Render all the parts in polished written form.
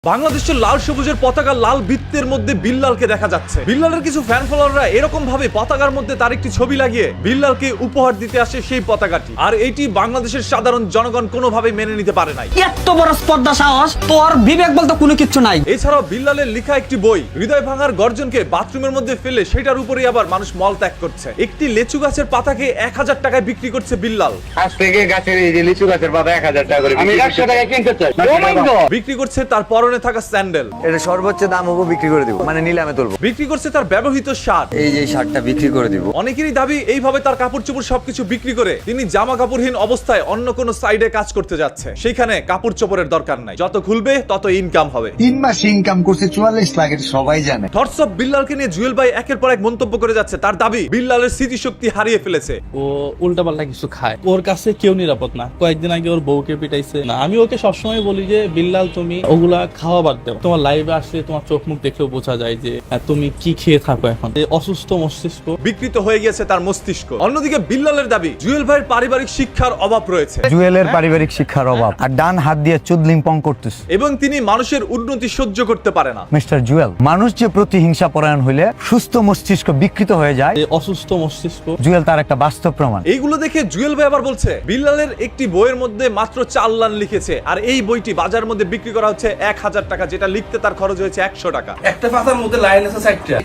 বাংলাদেশের লাল সবুজের পতাকা লাল বৃত্তের মধ্যে বিল্লালকে দেখা যাচ্ছে। বিল্লালের কিছু ফ্যান ফলোয়াররা এরকম ভাবে পতাকার মধ্যে তার একটি ছবি লাগিয়ে বিল্লালকে উপহার দিতে আসে সেই পতাকাটি, আর এইটি বাংলাদেশের সাধারণ জনগণ কোনোভাবে মেনে নিতে পারে নাই। এত বড় স্পর্ধা সাহস, তোর বিবেক বলতে কোনো কিছু নাই। এছাড়াও বিল্লালের লেখা একটি বই হৃদয় ভাঙার গর্জনকে বাথরুমের মধ্যে ফেলে সেটার উপরে আবার মানুষ মল ত্যাগ করছে। একটি লেচু গাছের পাতাকে 1000 টাকায় বিক্রি করছে বিল্লাল। আজ থেকে গাছের এই যে লিচু গাছের পাতা 1000 টাকা করে আমি 100 টাকায় কিনতে চাই। বিক্রি করছে তার পরনে থাকা স্যান্ডেল, এটা সর্বোচ্চ দাম হবো বিক্রি করে দিব, মানে নিলামে তুলবো। বিক্রি করছে তার ব্যবহৃত শার্ট, এই যে শার্টটা বিক্রি করে দিব। অনেকেরই দাবি এইভাবে তার কাপড় চোপড় সবকিছু বিক্রি করে তিনি জামা কাপড়হীন অবস্থায় অন্য কোনো সাইডে কাজ করতে যাচ্ছে, সেখানে কাপড় চোপড়ের দরকার নাই, যত খুলবে তত ইনকাম হবে। 3 মাসে ইনকাম করছে 44 লাখ, এটা সবাই জানে। থটস অফ বিল্লালকে নিয়ে জুয়েল ভাই একের পর এক মন্তব্য করে যাচ্ছে। তার দাবি বিল্লালের স্মৃতিশক্তি হারিয়ে ফেলেছে। ও উল্টাপাল্টা কিছু খায়, ওর কাছে কেউ নিরাপদ না। কয়েকদিন আগে ওর বউকে পিটাইছে না। আমি ওকে সবসময় বলি যে বিল্লাল তুমি ওগুলা খাওয়া বাদ দাও, তোমার লাইভে আসলে তোমার চোখ মুখ দেখেও বোঝা যায় যে তুমি কি খেয়ে থাকো। এখন অসুস্থ মস্তিষ্ক, বিকৃত হয়ে গেছে তার মস্তিষ্ক। অন্যদিকে বিল্লালের দাবি জুয়েল ভাইয়ের পারিবারিক শিক্ষার অভাব রয়েছে, জুয়েলের পারিবারিক শিক্ষার অভাব, আর ডান হাত দিয়ে চুদলিং পং করতেছে, এবং তিনি মানুষের উন্নতি সহ্য করতে পারে না। মিস্টার জুয়েল, মানুষ যে প্রতিহিংসা পরায়ণ হইলে সুস্থ মস্তিষ্ক বিকৃত হয়ে যায়, অসুস্থ মস্তিষ্ক জুয়েল তার একটা বাস্তব প্রমাণ। এইগুলো দেখে জুয়েল ভাই আবার বলছে বিল্লালের একটি বইয়ের মধ্যে মাত্র 4 লাইন লিখেছে, আর এই বইটি বাজার মধ্যে বিক্রি করা হচ্ছে 1000 টাকা, যেটা লিখতে তার খরচ হয়েছে 100 টাকা। একটা পাতার মধ্যে লাইন আছে 4টা।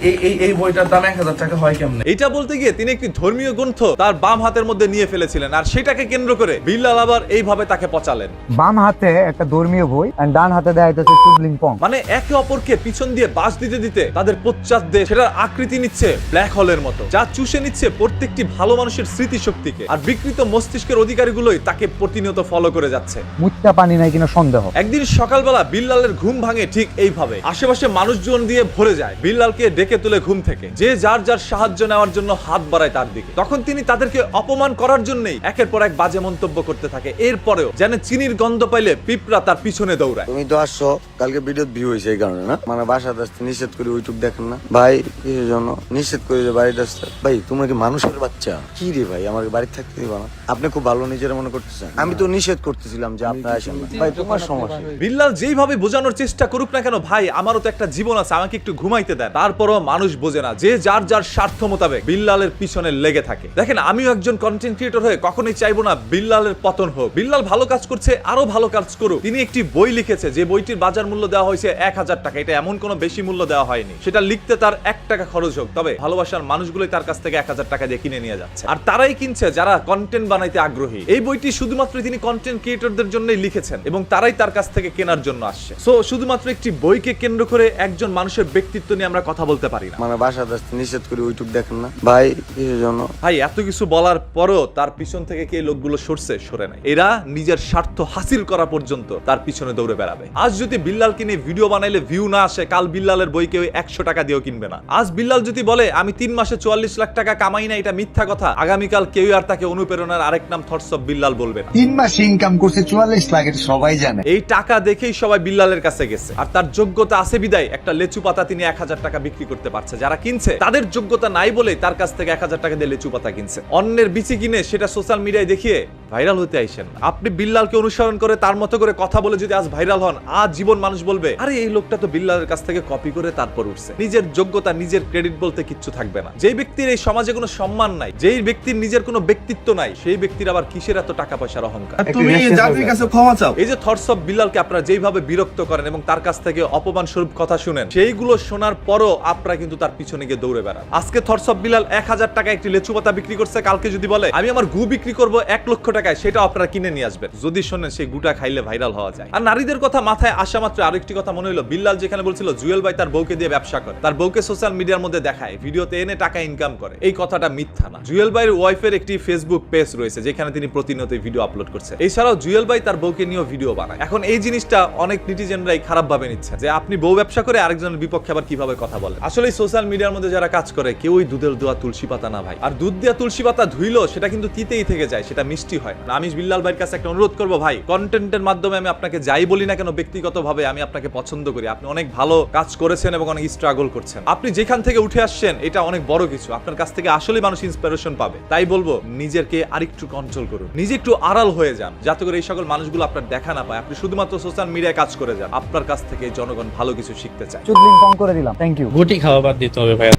এই বইটার দাম 1000 টাকা হয় কেমনে? এটা বলতে গিয়ে তিনি একটি ধর্মীয় গ্রন্থ তার বাম হাতের মধ্যে নিয়ে ফেলেছিলেন, আর সেটাকে কেন্দ্র করে বিল্লাল আবার এইভাবে তাকে পচালেন। বাম হাতে একটা ধর্মীয় বই আর ডান হাতে দেয়া হইতেছে চুদলিং পং। মানে একে অপরকে পিছন দিয়ে বাস দিতে দিতে তাদের পশ্চাৎ সেটার আকৃতি নিচ্ছে ব্ল্যাক হোলের মতো, যা চুষে নিচ্ছে প্রত্যেকটি ভালো মানুষের স্মৃতিশক্তিকে, আর বিকৃত মস্তিষ্কের অধিকারীগুলোই তাকে প্রতিনিয়ত ফলো করে যাচ্ছে। মুত্তা পানি নাই কিনা সন্দেহ। একদিন সকালবেলা বিল্লালের ঘুম ভাঙে ঠিক এইভাবে, আশেপাশে মানুষজন দিয়ে ভরে যায়। বিল্লালকে ডেকে তুলে ঘুম থেকে যে যার যার সাহায্য নেওয়ার জন্য হাত বাড়ায় তার দিকে, তখন তিনি তাদেরকে অপমান করার জন্যই একের পর এক বাজে মন্তব্য করতে থাকে। এরপরেও যেন চিনির গন্ধ পাইলে পিঁপড়া তার পিছনে দৌড়ায়। তুমি তো আসছো কালকে ভিডিও ভিউ হয়েছে এই কারণে না, মানে বাসাতে আসতে নিষেধ করে ইউটিউব দেখেন না ভাই, কিসের জন্য নিষেধ করে যে বাড়িতে আসতে? ভাই তোমরা কি মানুষের বাচ্চা? কি রে ভাই, আমাকে বাড়িতে থাকতে দিবা না? আপনি খুব ভালো নিজের মনে করতেছেন, আমি তো নিষেধ করতেছিলাম যে আপনারা আসেন না। ভাই তোমার সমস্যা। বিল্লাল যেইভাবে বোঝানোর চেষ্টা করুক না কেন, ভাই আমারও তো একটা জীবন আছে, আমাকে একটু ঘুমাইতে দেন, তারপরও মানুষ বোঝে না। যে যার যার স্বার্থ মোতাবেক বিল্লালের পিছনে লেগে থাকে। দেখেন, আমিও একজন কন্টেন্ট ক্রিয়েটর হয়ে কখনোই চাইবো না বিল্লালের পতন হোক। বিল্লাল ভালো কাজ করছে, আরো ভালো কাজ করুক। তিনি একটি বই লিখেছে, যে বইটির বাজার মূল্য দেওয়া হয়েছে 1000 টাকা। এটা এমন কোনো বেশি মূল্য দেওয়া হয়নি, সেটা লিখতে তার 1 টাকা খরচ হোক, তবে ভালোবাসার মানুষগুলোই তার কাছ থেকে 1000 টাকা দিয়ে কিনে নিয়ে যাচ্ছে, আর তারাই কিনছে যারা কন্টেন্ট বানাইতে আগ্রহী। এই বইটি শুধুমাত্র তিনি কন্টেন্ট ক্রিয়েটরদের জন্যই লিখেছেন, এবং তারাই তার কাছ থেকে কেনার জন্য আসছে। সো শুধুমাত্র একটি বইকে কেন্দ্র করে একজন মানুষের ব্যক্তিত্ব নিয়ে আমরা কথা বলতে পারি না। মানে বাসাতে আসতে নিষেধ করে ইউটিউব দেখেন না ভাই, কিসের জন্য? ভাই এত কিছু বলার পরও তার পিছন থেকে কে লোকগুলো সরছে? সরে নাই। এরা নিজের স্বার্থ হাসিল করা পর্যন্ত তার পিছনে দৌড়ে বেড়াবে। আজ যদি বিল্লালকে নিয়ে ভিডিও বানাইলে ভিউ না আসে, কাল বিল্লালের বই কেউ 100 টাকা দিয়েও কিনবে না। আজ বিল্লাল যদি বলে আমি 3 মাসে 44 লাখ টাকা কামাই না, এটা মিথ্যা কথা, আগামীকাল কেউ আর তাকে অনুপ্রেরণার আরেক নাম থটস অফ বিল্লাল বলবে না। 3 মাসে ইনকাম করছে 44 লাখ, এটা সবাই জানে। এই টাকা দেখেই সবাই বিল্লালের কাছে গেছে, আর তার যোগ্যতা আছে বিদায় একটা লেচু পাতা তিনি 1000 টাকা বিক্রি করতে পারছে। যারা কিনছে তাদের যোগ্যতা নাই বলে তার কাছ থেকে 1000 টাকা দিয়ে লেচু পাতা কিনছে। অন্যের বিচি কিনে সেটা সোশ্যাল মিডিয়ায় দেখিয়ে ভাইরাল হতে আইছেন। আপনি বিল্লালকে অনুসরণ করে তার মতো করে কথা বলে যদি আজ ভাইরাল হন, আজ জীবন মানুষ বলবে আরে এই লোকটা তো বিল্লালের কাছ থেকে কপি করে তারপর উঠছে। নিজের যোগ্যতা, নিজের ক্রেডিট বলতে কিচ্ছু থাকবে না। যেই ব্যক্তির এই সমাজে কোনো সম্মান নাই, যেই ব্যক্তির নিজের কোনো ব্যক্তিত্ব নাই, সেই ব্যক্তির আবার কিসের এত টাকা পয়সার অহংকার? তুমি জাতির কাছে ক্ষমা চাও। এই যে থটস অফ বিল্লালকে আপনারা যেইভাবে বিরক্ত করেন এবং তার কাছ থেকে অপমান স্বরূপ কথা শুনেন, সেইগুলো শোনার পরও আপনারা কিন্তু তার পিছনে গিয়ে দৌড়ে বেড়ান। আজকে থটস অফ বিল্লাল 1000 টাকা একটি লেচু পাতা বিক্রি করছে, কালকে যদি বলে আমি আমার গু বিক্রি করব 1 লক্ষ টাকায়, সেটা আপনারা কিনে নিয়ে আসবেন। যদি শোনেন সেই গুটা খাইলে ভাইরাল হওয়া যায়। আর নারীদের কথা মাথায় আসা মাত্র আরেকটি কথা মনে হলো, বিল্লাল যেখানে বলছিল জুয়েল ভাই তার বউকে দিয়ে ব্যবসা করে, তার বউকে সোশ্যাল মিডিয়ার মধ্যে দেখায়, ভিডিওতে এনে টাকা ইনকাম করে, এই কথাটা মিথ্যা না। জুয়েল ভাইয়ের ওয়াইফের একটি ফেসবুক পেজ রয়েছে যেখানে তিনি প্রতিনিয়ত ভিডিও আপলোড করছে। এছাড়াও জুয়েল ভাই তার বউকে নিয়েও ভিডিও বানায়। এখন এই জিনিসটা অনেক নেটিজেনরাই খারাপ ভাবে নিচ্ছে, যে আপনি বউ ব্যবসা করে আরেকজনের বিপক্ষে আবার কিভাবে কথা বলেন। আসলে সোশ্যাল মিডিয়ার মধ্যে যারা কাজ করে কেউই দুধের দোয়া তুলসী পাতা না ভাই, আর দুধ দিয়া তুলসী পাতা ধুইলো সেটা কিন্তু তিতেই থেকে যায়, সেটা মিষ্টি হয় না। আমি বিল্লাল ভাইয়ের কাছে একটা অনুরোধ করবো, ভাই কন্টেন্টের মাধ্যমে আমি আপনাকে যাই বলি না কেন, ব্যক্তিগতভাবে আমি আপনাকে পছন্দ করি, আপনি অনেক ভালো কাজ করেছেন এবং অনেক স্ট্রাগল করছেন। আপনি যেখান থেকে উঠে আসছেন এটা অনেক বড় কিছু, আপনার কাছ থেকে আসলে মানুষ ইন্সপিরেশন পাবে। তাই বলবো নিজেকে আরেকটু কন্ট্রোল করুন, নিজে একটু আড়াল হয়ে যান, যাতে করে এই সকল মানুষগুলো আপনার দেখা না পায়, আপনি শুধুমাত্র সোশ্যাল মিডিয়ায় কাজ করে যান। ভাইজান, আপনার কাছ থেকে জনগণ ভালো কিছু শিখতে চায়। চুদলিং কম করে দিলাম, থ্যাংক ইউ। গুটি খাওয়া বাদ দিতে হবে ভাইয়া।